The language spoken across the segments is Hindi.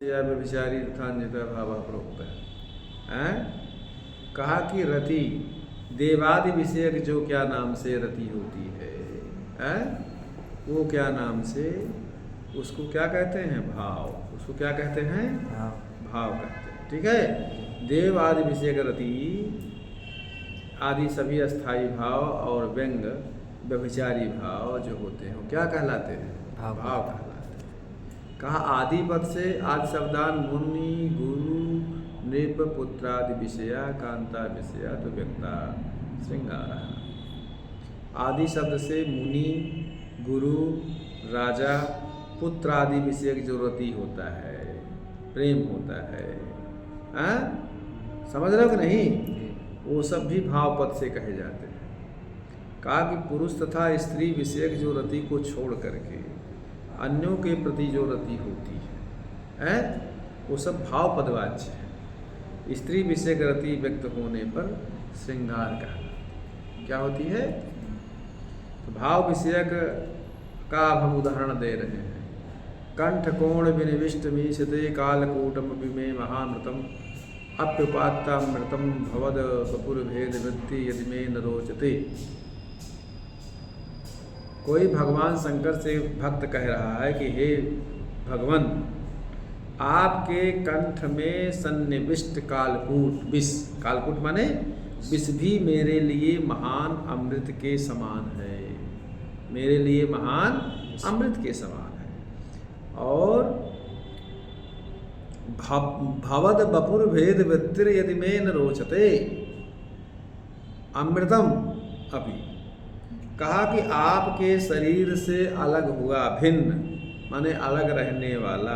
या व्यभिचारी तथा अन्यथा भाव प्रोक्त है। कहा कि रति देवादि विषयक जो क्या नाम से रति होती है, वो क्या नाम से, उसको क्या कहते हैं? भाव। उसको क्या कहते हैं? भाव कहते हैं। ठीक है। देव आदि विषयक रति आदि सभी अस्थाई भाव और व्यंग व्यभिचारी भाव जो होते हैं वो क्या कहलाते हैं? भाव कहलाते हैं। कहा आदि पद से आदि शब्दान मुनि गुरु नृप पुत्रादि विषया कांता विषया तो व्यक्ता श्रृंगार। आदि शब्द से मुनि गुरु राजा पुत्र आदि विषयक जो रति होता है, प्रेम होता है, समझ रहे हो कि नहीं? वो सब भी भाव पद से कहे जाते हैं। कहा कि पुरुष तथा स्त्री विषयक जो रति को छोड़ करके अन्यों के प्रति जो रति होती है, वो सब भाव पदवाच्य है। स्त्री विषयक रति व्यक्त होने पर श्रृंगार कहलाती। क्या होती है? तो भाव विषयक का अब हम उदाहरण दे रहे हैं। कंठ कोण विनिविष्ट मीशते कालकूटम विमे महामृतम अप्युपात्तामृतम भवद बपुरभेद वृत्ति यदि में न रोचते। कोई भगवान शंकर से भक्त कह रहा है कि हे भगवान, आपके कंठ में सन्निविष्ट कालकूट विष, कालकूट माने विष भी मेरे लिए महान अमृत के समान है, मेरे लिए महान अमृत के समान है। और भवद बपुर भेद वृत्तिर यदि में न रोचते अमृतम अभी। कहा कि आपके शरीर से अलग हुआ भिन्न माने अलग रहने वाला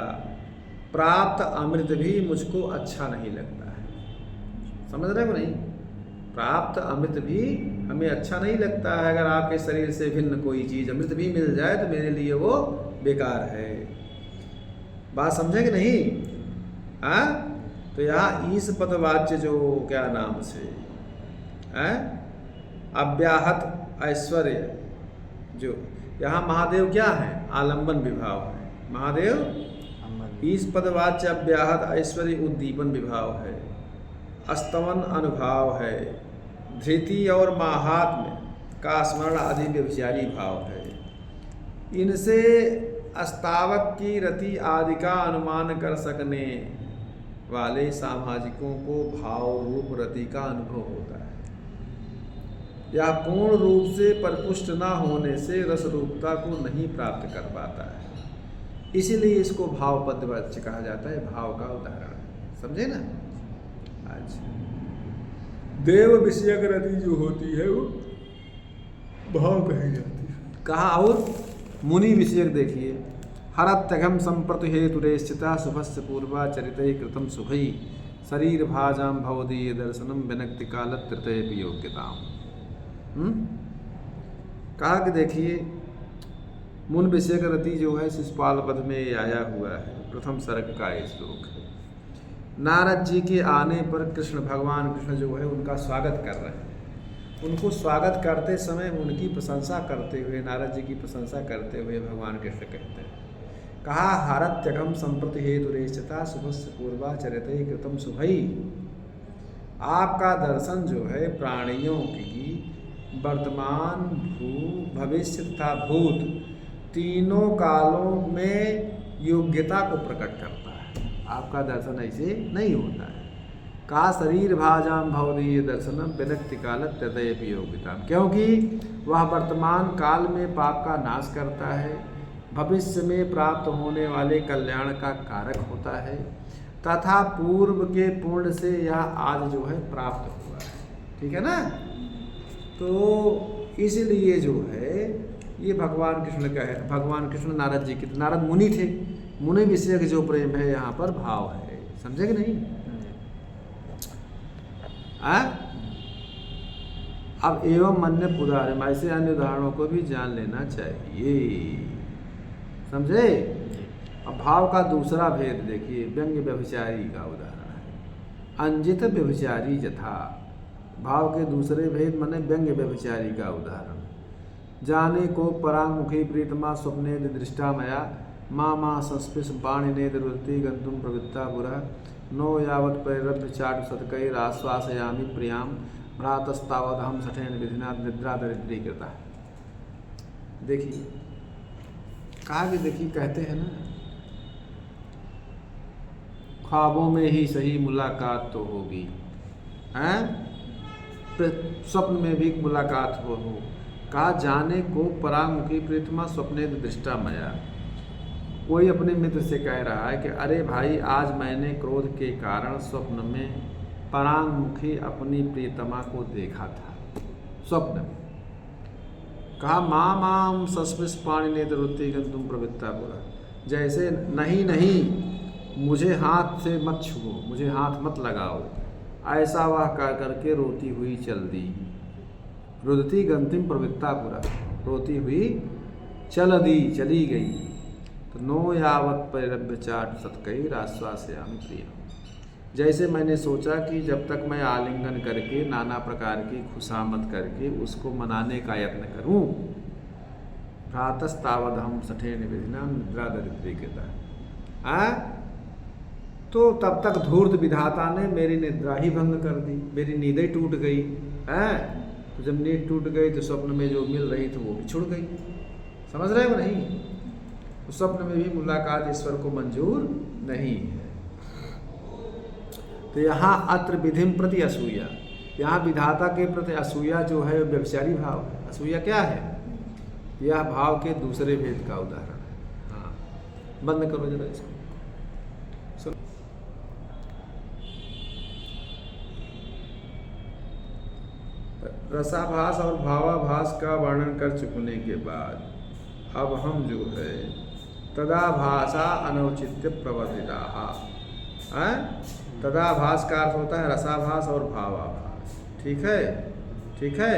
प्राप्त अमृत भी मुझको अच्छा नहीं लगता है। समझ रहे हो नहीं? प्राप्त अमृत भी हमें अच्छा नहीं लगता है। अगर आपके शरीर से भिन्न कोई चीज़ अमृत भी मिल जाए तो मेरे लिए वो बेकार है। बात समझे कि नहीं? तो यहाँ ईश पदवाच्य जो क्या नाम से अव्याहत ऐश्वर्य, जो यहाँ महादेव क्या है? आलंबन विभाव है। महादेव ईश पदवाच्य अव्याहत ऐश्वर्य उद्दीपन विभाव है, अस्तवन अनुभाव है, धृति और माहात्म्य का स्मरण आदि व्यभिचारी भाव है। इनसे अस्तावक की रति आदि का अनुमान कर सकने वाले सामाजिकों को भाव रूप रति का अनुभव होता है। यह पूर्ण रूप से परिपुष्ट न होने से रस रूपता को नहीं प्राप्त कर पाता है, इसीलिए इसको भाव पदवाच्य कहा जाता है। भाव का उदाहरण है, समझे ना? अच्छा, देव विषयक रति जो होती है वो भाव कही जाती है। कहा और मुनि विषयक देखिए, हरत्यघम संप्रत हेतुरेश्चिता शुभस्य पूर्वा चरिते कृतम शुभई शरीर भाजाम भवदीय दर्शनम विनक्ति काल तृतय योग्यताम। कहा कि देखिए मुन विषयक रति जो है शिशुपाल पद में आया हुआ है, प्रथम सर्ग का ये श्लोक है। नारद जी के आने पर कृष्ण भगवान कृष्ण जो है उनका स्वागत कर रहे हैं। उनको स्वागत करते समय उनकी प्रशंसा करते हुए, नारद जी की प्रशंसा करते हुए भगवान कृष्ण कहते हैं, कहा हरत्यघम संप्रति हेतुरेश्चिता शुभस्य पूर्वा चरिते कृतम शुभई। आपका दर्शन जो है प्राणियों की वर्तमान भविष्य तथा भूत तीनों कालों में योग्यता को प्रकट करता है। आपका दर्शन ऐसे नहीं होता है। का शरीर भाजाम भवदीय दर्शनम विनक्ति काल तृतय योग्यता, क्योंकि वह वर्तमान काल में पाप का नाश करता है, भविष्य में प्राप्त होने वाले कल्याण का कारक होता है, तथा पूर्व के पुण्य से यह आज जो है प्राप्त हुआ है। ठीक है ना? तो इसलिए जो है ये भगवान कृष्ण का है। भगवान कृष्ण नारद जी के, नारद मुनि थे, मुनि विषयक जो प्रेम है यहाँ पर भाव है। समझे कि नहीं? अब एवं अन्य उदाहरण, ऐसे अन्य उदाहरणों को भी जान लेना चाहिए। समझे? अब भाव का दूसरा भेद देखिए, व्यंग्य व्यभिचारी का उदाहरण है। अंजित व्यभिचारी यथा, भाव के दूसरे भेद माने व्यंग्य व्यभिचारी का उदाहरण। जाने को परांगमुखी प्रीतमा स्वप्ने दृष्टा मया माँ माँ संस्पृश पाणि नेत्र रुदती गंतुम प्रवृत्ता बुरा नो यावत परिरभ्य चाटु सतकैर आश्वासयामि प्रियाम भ्रातस्तावदहम सठेन विधिना निद्रा दरिद्री कृता। देखिए कहा कि देखिए कहते हैं ना, ख्वाबों में ही सही मुलाकात तो होगी, हैं स्वप्न में भी मुलाकात हो। कहा जाने को परामुखी प्रीतमा स्वप्ने दृष्टा मया। कोई अपने मित्र से कह रहा है कि अरे भाई आज मैंने क्रोध के कारण स्वप्न में परामुखी अपनी प्रीतमा को देखा था स्वप्न में। कहा माँ माम सस्मिस पाणी ने रुत्ती गंतुम प्रवृत्ता बोला, जैसे नहीं नहीं मुझे हाथ से मत छुओ, मुझे हाथ मत लगाओ, ऐसा वह कह करके रोती हुई चल दी। रुदती गंतिम प्रवृत्ता पुरा, रोती हुई चली गई। तो नो यावत परिरभ्य चाट सतकैर आश्वासयामि प्रियम। जैसे मैंने सोचा कि जब तक मैं आलिंगन करके नाना प्रकार की खुशामद करके उसको मनाने का यत्न करूं, भ्रातस्तावदहम सठेन विधिना निद्रा दरिद्री कृता, तो तब तक धूर्त विधाता ने मेरी निद्रा ही भंग कर दी, मेरी नींद ही टूट गई है। तो जब नींद टूट गई तो स्वप्न में जो मिल रही थी वो भी छुड़ गई। समझ रहे हो नहीं? तो स्वप्न में भी मुलाकात ईश्वर को मंजूर नहीं है। तो यहाँ अत्र विधिम प्रति असूया, यहाँ विधाता के प्रति असूया जो है व्यभिचारी भाव है। असूया क्या है? यह भाव के दूसरे भेद का उदाहरण है। हाँ, बंद करो जरा इसको। रसाभास और भावाभास का वर्णन कर चुकने के बाद अब हम जो है तदाभासा अनौचित्य प्रवर्तिता। तदाभास का अर्थ होता है रसाभास और भावाभास। ठीक है, ठीक है।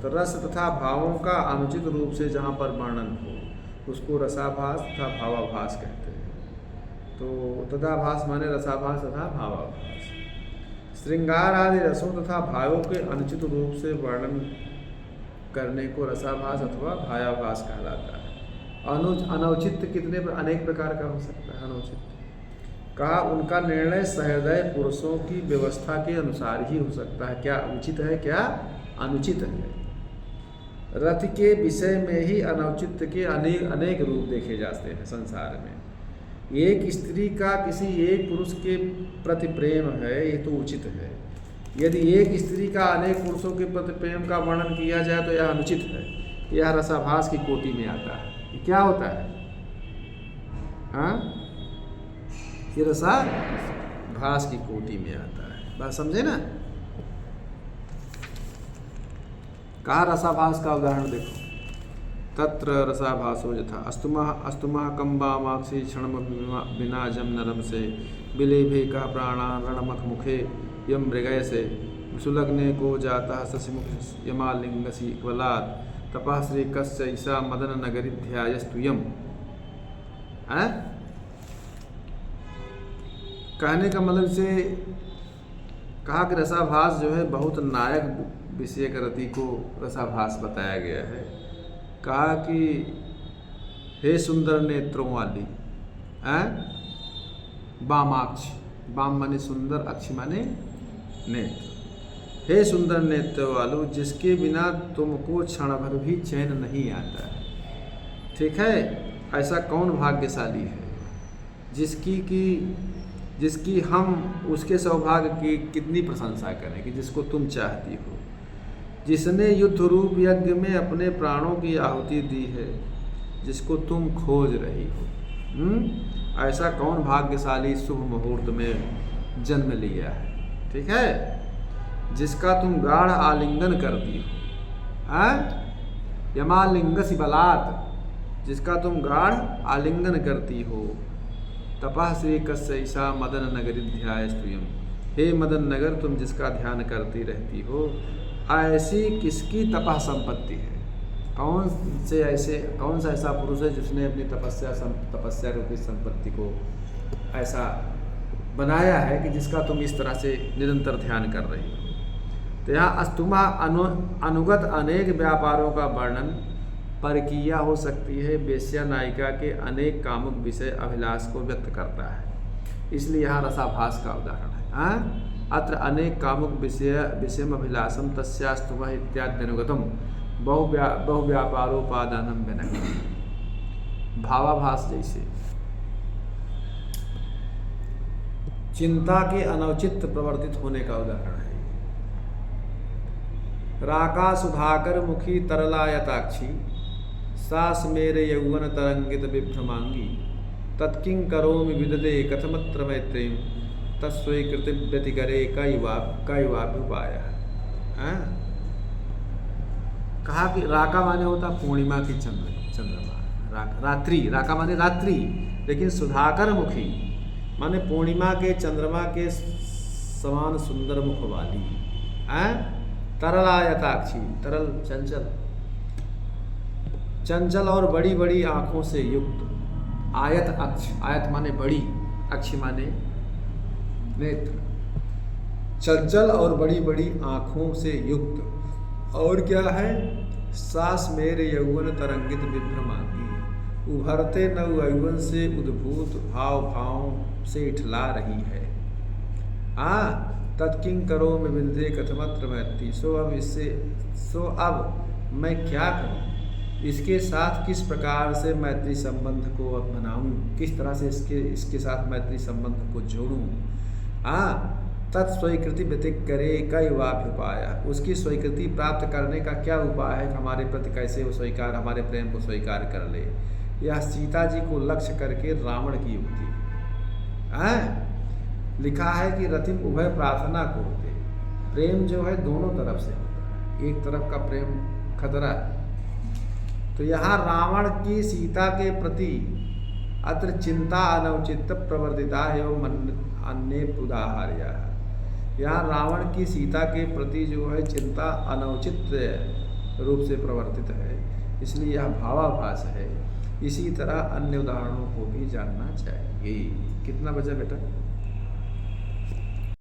तो रस तथा भावों का अनुचित रूप से जहाँ पर वर्णन हो उसको रसाभास तथा भावाभास कहते हैं। तो तदाभास माने रसाभास तथा भावाभास। श्रृंगार आदि रसों तथा भावों के अनुचित रूप से वर्णन करने को रसाभास अथवा भावाभास कहलाता है। अनौचित्य कितने अनेक प्रकार का हो सकता है। अनौचित्य कहा उनका निर्णय सहृदय पुरुषों की व्यवस्था के अनुसार ही हो सकता है। क्या उचित है, क्या अनुचित है। रति के विषय में ही अनौचित्य के अनेक रूप देखे जाते हैं संसार में। एक स्त्री का किसी एक पुरुष के प्रति प्रेम है ये तो उचित है। यदि एक स्त्री का अनेक पुरुषों के प्रति प्रेम का वर्णन किया जाए तो यह अनुचित है। यह रसाभास की कोटि में आता है। ये क्या होता है? हाँ, ये रसाभास की कोटि में आता है। बात समझे ना? कहा रसाभास का उदाहरण देखो। तत्र रसाभासो यथा अस्तुमः कंबामाक्षी क्षणम बिना जम नरम से बिलेभे कह प्राणान रणमख मुखे यम मृगय से सुलग्ने को जाता शशिमुख यमालिंगसी क्वलात् तपः श्री कस्य ईसा मदन नगरी ध्यायस्तुयम। कहने का मतलब से कहा कि रसाभास जो है बहुत नायक विषय रति को रसाभास बताया गया है। कहा कि हे सुंदर नेत्रों वाली, वामाक्षी, वाम माने सुंदर, अक्षी माने नेत्र। हे सुंदर नेत्र वालों, जिसके बिना तुमको क्षण भर भी चैन नहीं आता है। ठीक है, ऐसा कौन भाग्यशाली है जिसकी हम उसके सौभाग्य की कितनी प्रशंसा करें कि जिसको तुम चाहती हो, जिसने युद्ध रूप यज्ञ में अपने प्राणों की आहुति दी है, जिसको तुम खोज रही हो। ऐसा कौन भाग्यशाली शुभ मुहूर्त में जन्म लिया है। ठीक है, जिसका तुम गाढ़ आलिंगन करती हो। यमालिंगसी बलात्, जिसका तुम गाढ़ आलिंगन करती हो। तपः श्री कस्य ईसा मदन नगरी ध्यायस्तुयम। हे मदन नगर, तुम जिसका ध्यान करती रहती हो, ऐसी किसकी तपः संपत्ति है? कौन सा ऐसा पुरुष है जिसने अपनी तपस्या रूपी संपत्ति को ऐसा बनाया है कि जिसका तुम इस तरह से निरंतर ध्यान कर रही हो। तो यहाँ अस्तुमा अनुगत अनेक व्यापारों का वर्णन परकीया हो सकती है, वेश्या नायिका के अनेक कामुक विषय अभिलाष को व्यक्त करता है, इसलिए यहाँ रसाभास का उदाहरण है। हाँ, अत्र अनेक कामुक विषयम अभिलाषम तस्यास्तु वह इत्यादि अनुगतम बहुव्यापारोपादानम व्यनगम। भावाभास जैसे चिंता के अनौचित प्रवर्तित होने का उदाहरण है। राका सुधाकर मुखी तरलायताक्षी सास मेरे यौवन तरंगित विभ्रमांगी तत्किं करोमि विददे कथमत्र मैत्रीं तस्वीकृति व्यतिकरे कैवाभ्युपाय। कहा कि राका माने होता पूर्णिमा की चंद्रमा, रात्रि, राका माने रात्रि, लेकिन सुधाकर मुखी माने पूर्णिमा के चंद्रमा के समान सुंदर मुख वाली, तरलायताक्षी, तरल चंचल, चंचल और बड़ी बड़ी आंखों से युक्त, आयत अक्ष, आयत माने बड़ी, अक्ष माने नेत्र, चंचल और बड़ी बड़ी आंखों से युक्त, और क्या है, सास मेरे यौवन तरंगित विभ्रमांगी, उभरते नव यौवन से उद्भूत भाव भाव से इठला रही है। तत्किं करो में विदधे कथमत्र मैत्री, सो अब मैं क्या करूं, इसके साथ किस प्रकार से मैत्री संबंध को बनाऊं, किस तरह से इसके साथ मैत्री संबंध को जोड़ूं। तत्स्वीकृति व्यतिक करे कई वाभ्युपाया, उसकी स्वीकृति प्राप्त करने का क्या उपाय है, हमारे प्रति कैसे वो स्वीकार, हमारे प्रेम को स्वीकार कर ले। यह सीता जी को लक्ष्य करके रावण की युक्ति लिखा है कि रतिम उभय प्रार्थना को होते, प्रेम जो है दोनों तरफ से होता है, एक तरफ का प्रेम खतरा है। तो यहाँ रावण की सीता के प्रति अत्र चिंता अनौचित प्रवर्तिता एवं अन्य उदाहर्या, यहाँ रावण की सीता के प्रति जो है चिंता अनौचित रूप से प्रवर्तित है, इसलिए यह भावाभास है। इसी तरह अन्य उदाहरणों को भी जानना चाहिए। कितना बचा बेटा?